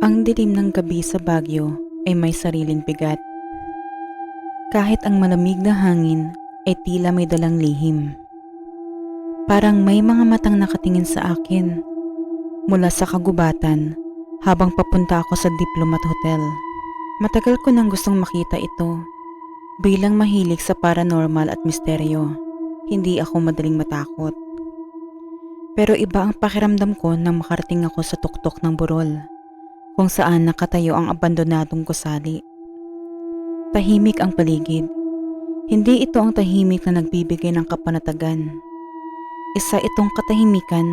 Ang dilim ng gabi sa Baguio ay may sariling bigat. Kahit ang malamig na hangin ay tila may dalang lihim. Parang may mga matang nakatingin sa akin mula sa kagubatan habang papunta ako sa Diplomat Hotel. Matagal ko nang gustong makita ito. Bilang mahilig sa paranormal at misteryo, hindi ako madaling matakot. Pero iba ang pakiramdam ko nang makarating ako sa tuktok ng burol, kung saan nakatayo ang abandonadong gusali. Tahimik ang paligid. Hindi ito ang tahimik na nagbibigay ng kapanatagan. Isa itong katahimikan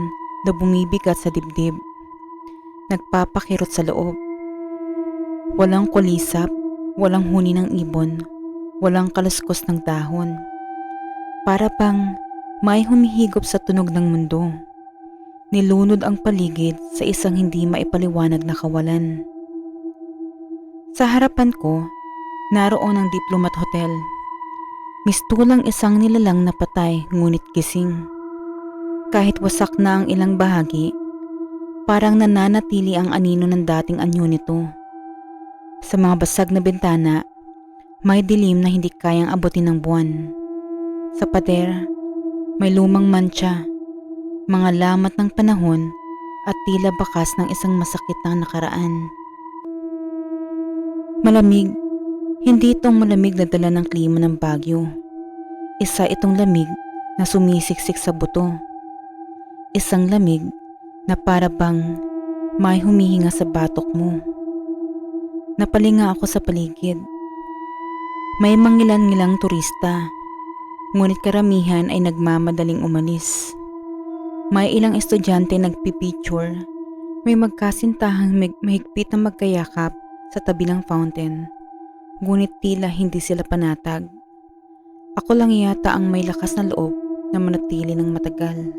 na bumibigat sa dibdib. Nagpapakirot sa loob. Walang kulisap, walang huni ng ibon, walang kaluskos ng dahon. Para bang may humihigop sa tunog ng mundo. Nilunod ang paligid sa isang hindi maipaliwanag na kawalan. Sa harapan ko, naroon ang Diplomat Hotel. Mistulang isang nilalang na patay ngunit gising. Kahit wasak na ang ilang bahagi, parang nananatili ang anino ng dating anyo nito. Sa mga basag na bintana, may dilim na hindi kayang abutin ng buwan. Sa pader, may lumang mantsa, mga lamat ng panahon at tila bakas ng isang masakit na nakaraan. Malamig, hindi itong malamig na dala ng klima ng Baguio. Isa itong lamig na sumisiksik sa buto. Isang lamig na para bang may humihinga sa batok mo. Napalinga ako sa paligid. May mangilan-ngilang turista, ngunit karamihan ay nagmamadaling umalis. May ilang estudyante nagpipicture, may magkasintahang mahigpit na magkayakap sa tabi ng fountain, ngunit tila hindi sila panatag. Ako lang yata ang may lakas na loob na manatili ng matagal.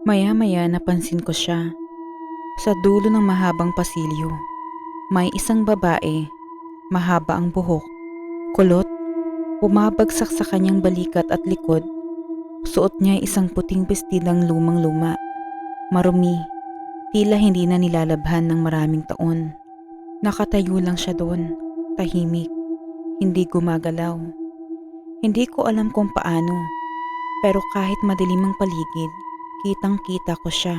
Maya-maya napansin ko siya. Sa dulo ng mahabang pasilyo, may isang babae, mahaba ang buhok, kulot, bumabagsak sa kanyang balikat at likod. Suot niya isang puting bestidang lumang-luma, marumi, tila hindi na nilalabhan ng maraming taon. Nakatayo lang siya doon, tahimik, hindi gumagalaw. Hindi ko alam kung paano, pero kahit madilim ang paligid, kitang-kita ko siya.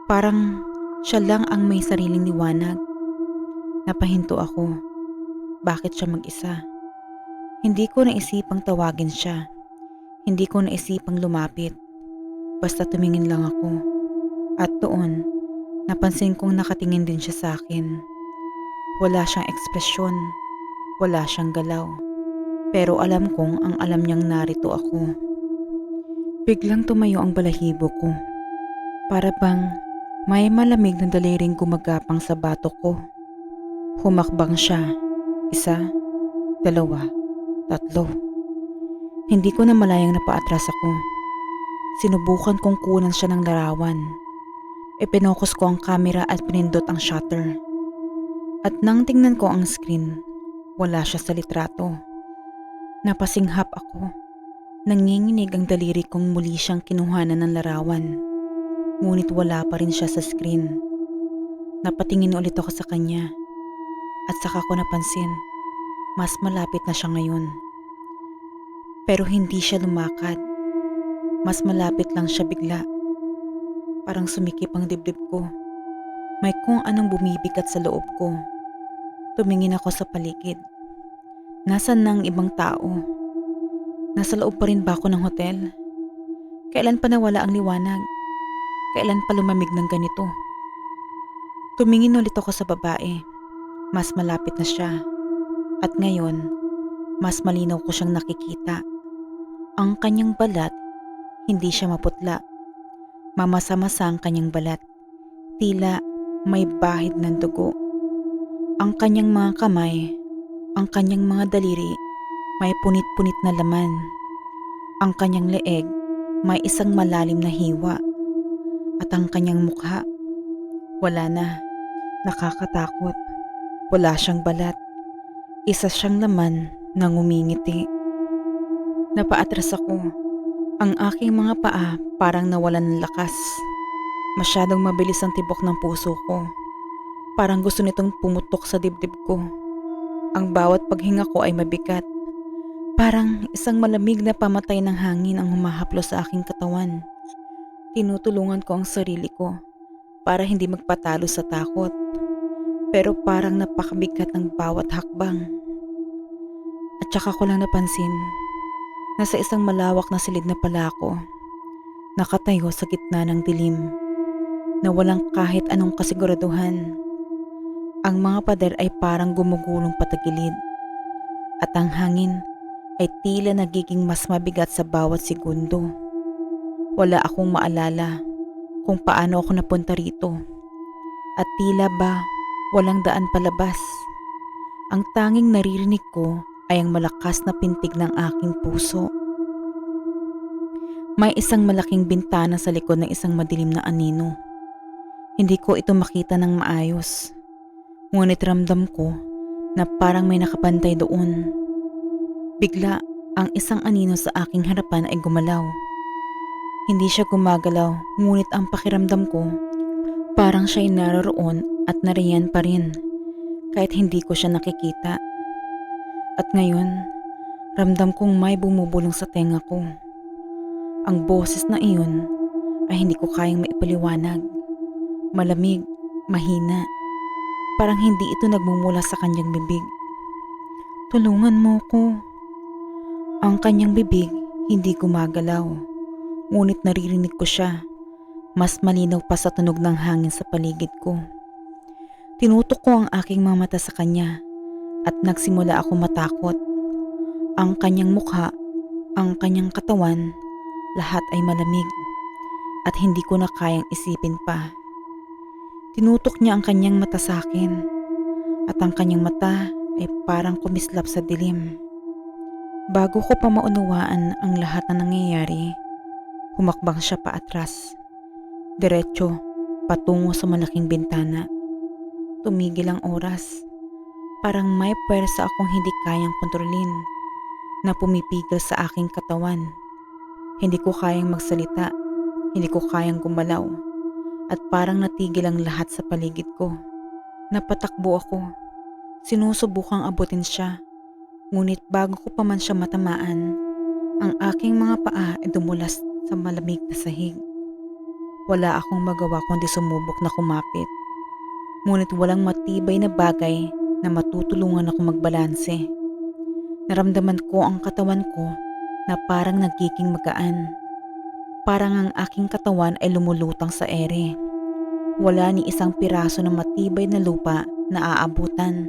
Parang siya lang ang may sariling liwanag. Napahinto ako. Bakit siya mag-isa? Hindi ko naisipang tawagin siya. Hindi ko naisipang lumapit. Basta tumingin lang ako. At doon, napansin kong nakatingin din siya sa akin. Wala siyang ekspresyon. Wala siyang galaw. Pero alam kong ang alam niyang narito ako. Biglang tumayo ang balahibo ko. Para bang may malamig na daliring gumagapang sa batok ko. Humakbang siya. 1, 2, 3. Hindi ko na malayang napaatras ako. Sinubukan kong kunan siya ng larawan. Ipinokos ko ang kamera at pinindot ang shutter. At nang tingnan ko ang screen, wala siya sa litrato. Napasinghap ako. Nanginginig ang daliri kong muli siyang kinuhanan ng larawan. Ngunit wala pa rin siya sa screen. Napatingin ulit ako sa kanya. At saka ko napansin, mas malapit na siya ngayon. Pero hindi siya lumakad. Mas malapit lang siya bigla. Parang sumikip ang dibdib ko. May kung anong bumibigat sa loob ko. Tumingin ako sa paligid. Nasaan na ang ibang tao? Nasa loob pa rin ba ako ng hotel? Kailan pa nawala ang liwanag? Kailan pa lumamig ng ganito? Tumingin ulit ako sa babae. Mas malapit na siya. At ngayon, mas malinaw ko siyang nakikita. Ang kanyang balat, hindi siya maputla. Mamasa-masa ang kanyang balat. Tila may bahid ng dugo. Ang kanyang mga kamay, ang kanyang mga daliri, may punit-punit na laman. Ang kanyang leeg, may isang malalim na hiwa. At ang kanyang mukha, wala na. Nakakatakot. Wala siyang balat. Isa siyang laman na ngumingiti. Napaatras ako. Ang aking mga paa parang nawalan ng lakas. Masyadong mabilis ang tibok ng puso ko. Parang gusto nitong pumutok sa dibdib ko. Ang bawat paghinga ko ay mabigat. Parang isang malamig na pamatay ng hangin ang humahaplos sa aking katawan. Tinutulungan ko ang sarili ko para hindi magpatalo sa takot. Pero parang napakabigat ng bawat hakbang. At saka ko lang napansin na sa isang malawak na silid na pala ako, nakatayo sa gitna ng dilim na walang kahit anong kasiguraduhan. Ang mga pader ay parang gumugulong patagilid at ang hangin ay tila nagiging mas mabigat sa bawat segundo. Wala akong maalala kung paano ako napunta rito at tila ba walang daan palabas. Ang tanging naririnig ko ay ang malakas na pintig ng aking puso. May isang malaking bintana sa likod ng isang madilim na anino. Hindi ko ito makita ng maayos. Ngunit ramdam ko na parang may nakapantay doon. Bigla, ang isang anino sa aking harapan ay gumalaw. Hindi siya gumagalaw, ngunit ang pakiramdam ko, parang siya'y naroroon at nariyan pa rin, kahit hindi ko siya nakikita. At ngayon, ramdam kong may bumubulong sa tenga ko. Ang boses na iyon ay hindi ko kayang maipaliwanag. Malamig, mahina. Parang hindi ito nagmumula sa kanyang bibig. Tulungan mo ko. Ang kanyang bibig hindi gumagalaw. Ngunit naririnig ko siya. Mas malinaw pa sa tunog ng hangin sa paligid ko. Tinutok ko ang aking mga mata sa kanya at nagsimula ako matakot. Ang kanyang mukha, ang kanyang katawan, lahat ay malamig at hindi ko na kayang isipin pa. Tinutok niya ang kanyang mata sa akin at ang kanyang mata ay parang kumislap sa dilim. Bago ko pa maunawaan ang lahat na nangyayari, humakbang siya paatras. Diretso, patungo sa malaking bintana. Tumigil ang oras. Parang may puwersa akong hindi kayang kontrolin na pumipigil sa aking katawan. Hindi ko kayang magsalita, hindi ko kayang gumalaw. At parang natigil ang lahat sa paligid ko. Napatakbo ako. Sinusubukang abutin siya. Ngunit bago ko pa man siya matamaan, ang aking mga paa ay dumulas sa malamig na sahig. Wala akong magawa kundi sumubok na kumapit. Ngunit walang matibay na bagay na matutulungan ako magbalanse. Naramdaman ko ang katawan ko na parang nagiging magaan. Parang ang aking katawan ay lumulutang sa ere. Wala ni isang piraso ng matibay na lupa na aabutan.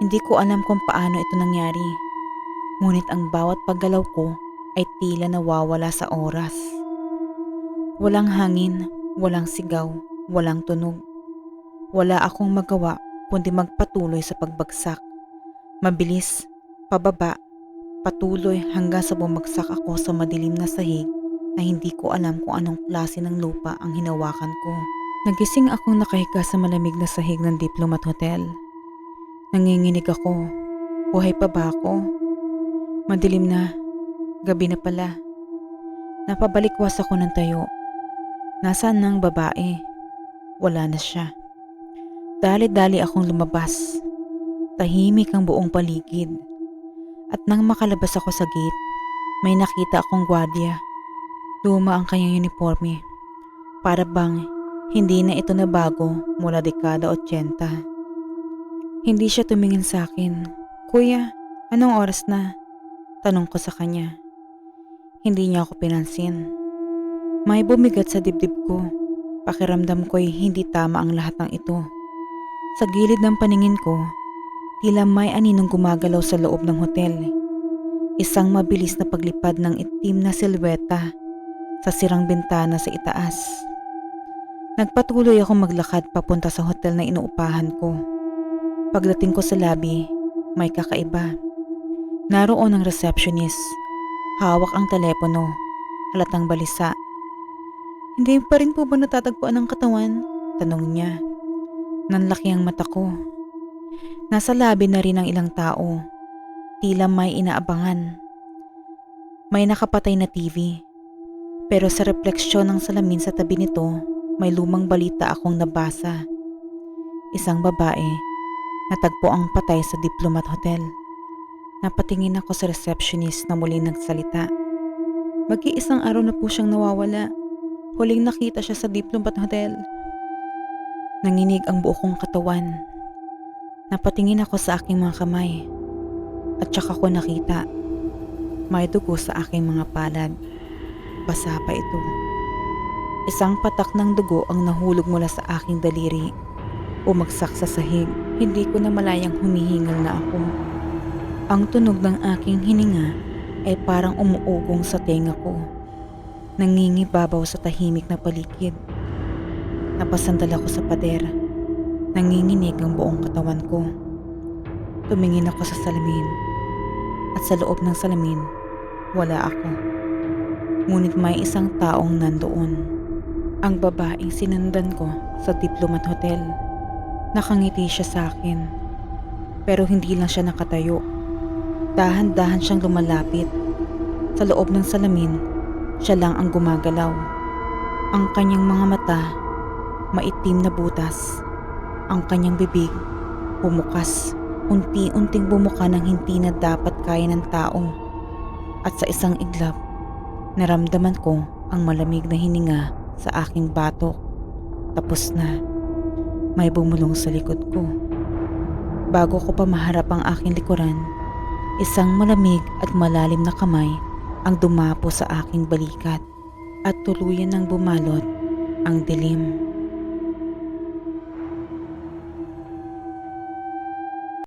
Hindi ko alam kung paano ito nangyari. Ngunit ang bawat paggalaw ko ay tila nawawala sa oras. Walang hangin, walang sigaw, walang tunog. Wala akong magawa kundi magpatuloy sa pagbagsak. Mabilis, pababa, patuloy hanggang sa bumagsak ako sa madilim na sahig na hindi ko alam kung anong klase ng lupa ang hinawakan ko. Nagising akong nakahiga sa malamig na sahig ng Diplomat Hotel. Nanginginig ako. Buhay pa ba ako? Madilim na. Gabi na pala. Napabalikwas ako ng tayo. Nasaan na ang babae? Wala na siya. Dali-dali akong lumabas. Tahimik ang buong paligid. At nang makalabas ako sa gate, may nakita akong gwardiya. Luma ang kanyang uniforme. Para bang hindi na ito nabago mula dekada 80. Hindi siya tumingin sa akin. Kuya, anong oras na? Tanong ko sa kanya. Hindi niya ako pinansin. May bumigat sa dibdib ko. Pakiramdam ko'y hindi tama ang lahat ng ito. Sa gilid ng paningin ko, tila may aninong gumagalaw sa loob ng hotel. Isang mabilis na paglipad ng itim na silweta sa sirang bintana sa itaas. Nagpatuloy akong maglakad papunta sa hotel na inuupahan ko. Pagdating ko sa lobby, may kakaiba. Naroon ang receptionist. Hawak ang telepono. Halatang balisa. Hindi pa rin po ba natatagpuan ang katawan? Tanong niya. Nanlaki ang mata ko. Nasa lobby na rin ang ilang tao. Tila may inaabangan. May nakapatay na TV, pero sa refleksyon ng salamin sa tabi nito, may lumang balita akong nabasa. Isang babae, natagpo ang patay sa Diplomat Hotel. Napatingin ako sa receptionist na muli nagsalita. Mag-iisang araw na po siyang nawawala. Huling nakita siya sa Diplomat Hotel. Nanginig ang buo kong katawan. Napatingin ako sa aking mga kamay. At saka ko nakita. May dugo sa aking mga palad. Basa pa ito. Isang patak ng dugo ang nahulog mula sa aking daliri. Umagsak sa sahig. Hindi ko na malayang humihingal na ako. Ang tunog ng aking hininga ay parang umuugong sa tenga ko. Nangingibabaw sa tahimik na paligid. Napasandal ako sa pader. Nanginginig ang buong katawan ko. Tumingin ako sa salamin. At sa loob ng salamin, wala ako. Ngunit may isang taong nandoon. Ang babaeng sinundan ko sa Diplomat Hotel. Nakangiti siya sa akin. Pero hindi lang siya nakatayo. Dahan-dahan siyang lumalapit. Sa loob ng salamin, siya lang ang gumagalaw. Ang kanyang mga mata, maitim na butas. Ang kanyang bibig, bumukas. Unti-unting bumuka ng hindi na dapat kaya ng tao. At sa isang iglap, naramdaman ko ang malamig na hininga sa aking batok. Tapos na. May bumulong sa likod ko. Bago ko pa maharap ang aking likuran, isang malamig at malalim na kamay ang dumapo sa aking balikat at tuluyan ng bumalot ang dilim.